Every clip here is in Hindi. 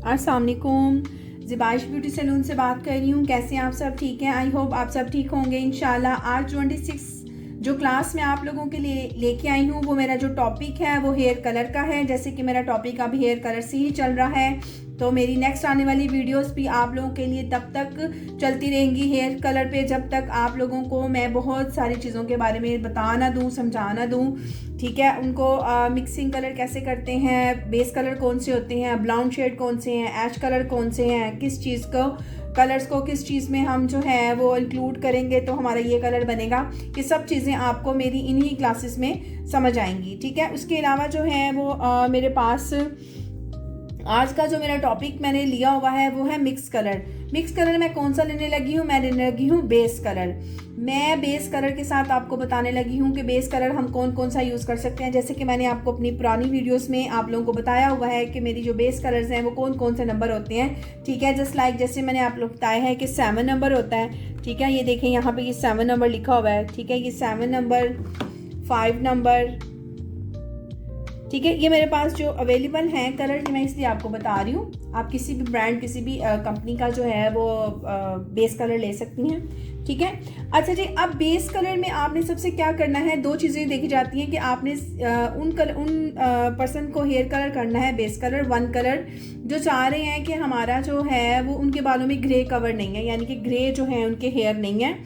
अस्सलाम वालेकुम, ज़िबाइश ब्यूटी सैलून से बात कर रही हूँ। कैसे हैं आप सब? ठीक हैं? आई होप आप सब ठीक होंगे इंशाल्लाह। आज 26 जो क्लास में आप लोगों के लिए लेके आई हूँ वो मेरा जो टॉपिक है वो हेयर कलर का है। जैसे कि मेरा टॉपिक अभी हेयर कलर से ही चल रहा है, तो मेरी नेक्स्ट आने वाली वीडियोस भी आप लोगों के लिए तब तक चलती रहेंगी हेयर कलर पे, जब तक आप लोगों को मैं बहुत सारी चीज़ों के बारे में बता ना दूँ, समझा ना दूँ। ठीक है, उनको मिक्सिंग कलर कैसे करते हैं, बेस कलर कौन से होते हैं, ब्राउन शेड कौन से हैं, ऐश कलर कौन से हैं, किस चीज़ को कलर्स को किस चीज़ में हम जो है वो इंक्लूड करेंगे तो हमारा ये कलर बनेगा। ये सब चीज़ें आपको मेरी इन्हीं क्लासेस में समझ आएंगी। ठीक है, उसके अलावा जो है वो मेरे पास आज का जो मेरा टॉपिक मैंने लिया हुआ है वो है मिक्स कलर। मिक्स कलर मैं कौन सा लेने लगी हूँ? मैं लेने लगी हूँ बेस कलर। मैं बेस कलर के साथ आपको बताने लगी हूँ कि बेस कलर हम कौन कौन सा यूज़ कर सकते हैं। जैसे कि मैंने आपको अपनी पुरानी वीडियोस में आप लोगों को बताया हुआ है कि मेरी जो बेस कलर्स हैं वो कौन कौन से नंबर होते हैं। ठीक है, जस्ट लाइक जैसे मैंने आप लोग बताया है कि 7 नंबर होता है। ठीक है, ये देखें यहाँ पे ये 7 नंबर लिखा हुआ है। ठीक है, ये 7 नंबर, 5 नंबर। ठीक है, ये मेरे पास जो अवेलेबल हैं कलर मैं इसलिए आपको बता रही हूँ। आप किसी भी ब्रांड, किसी भी कंपनी का जो है वो बेस कलर ले सकती हैं। ठीक है, अच्छा जी, अब बेस कलर में आपने सबसे क्या करना है, दो चीज़ें देखी जाती हैं कि आपने उन पर्सन को हेयर कलर करना है बेस कलर। वन कलर जो चाह रहे हैं कि हमारा जो है वो उनके बालों में ग्रे कवर नहीं है, यानी कि ग्रे जो है उनके हेयर नहीं है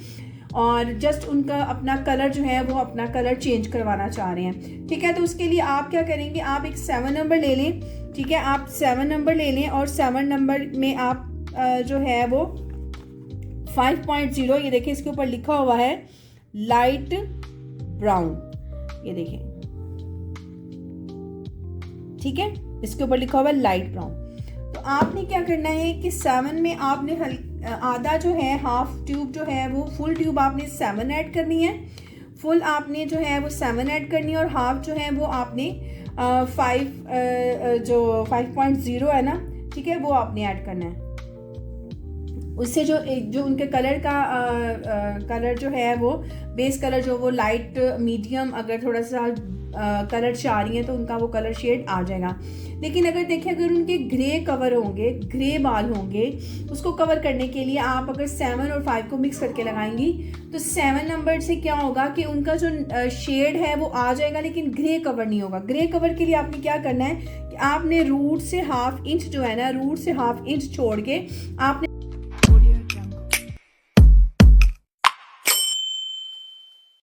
और जस्ट उनका अपना कलर जो है वो अपना कलर चेंज करवाना चाह रहे हैं। ठीक है, तो उसके लिए आप क्या करेंगे, आप एक 7 नंबर ले लें। ठीक है, आप 7 नंबर ले लें और 7 नंबर में आप जो है वो 5.0, ये देखिए इसके ऊपर लिखा हुआ है लाइट ब्राउन, ये देखें। ठीक है, इसके ऊपर लिखा हुआ है लाइट ब्राउन। तो आपने क्या करना है कि 7 में आपने आधा जो है हाफ ट्यूब जो है वो फुल ट्यूब आपने 7 ऐड करनी है। फुल आपने जो है वो 7 ऐड करनी है और हाफ जो है वो आपने 5.0 है ना, ठीक है, वो आपने ऐड करना है। उससे जो उनके कलर का कलर जो है वो बेस कलर जो वो लाइट मीडियम अगर थोड़ा सा कलर चाह रही है तो उनका वो कलर शेड आ जाएगा। लेकिन अगर देखें, अगर उनके ग्रे कवर होंगे, ग्रे बाल होंगे, उसको कवर करने के लिए आप अगर 7 और 5 को मिक्स करके लगाएंगी तो 7 नंबर से क्या होगा कि उनका जो शेड है वो आ जाएगा लेकिन ग्रे कवर नहीं होगा। ग्रे कवर के लिए आपने क्या करना है कि आपने रूट से हाफ इंच जो है ना, रूट से हाफ इंच छोड़ के आपने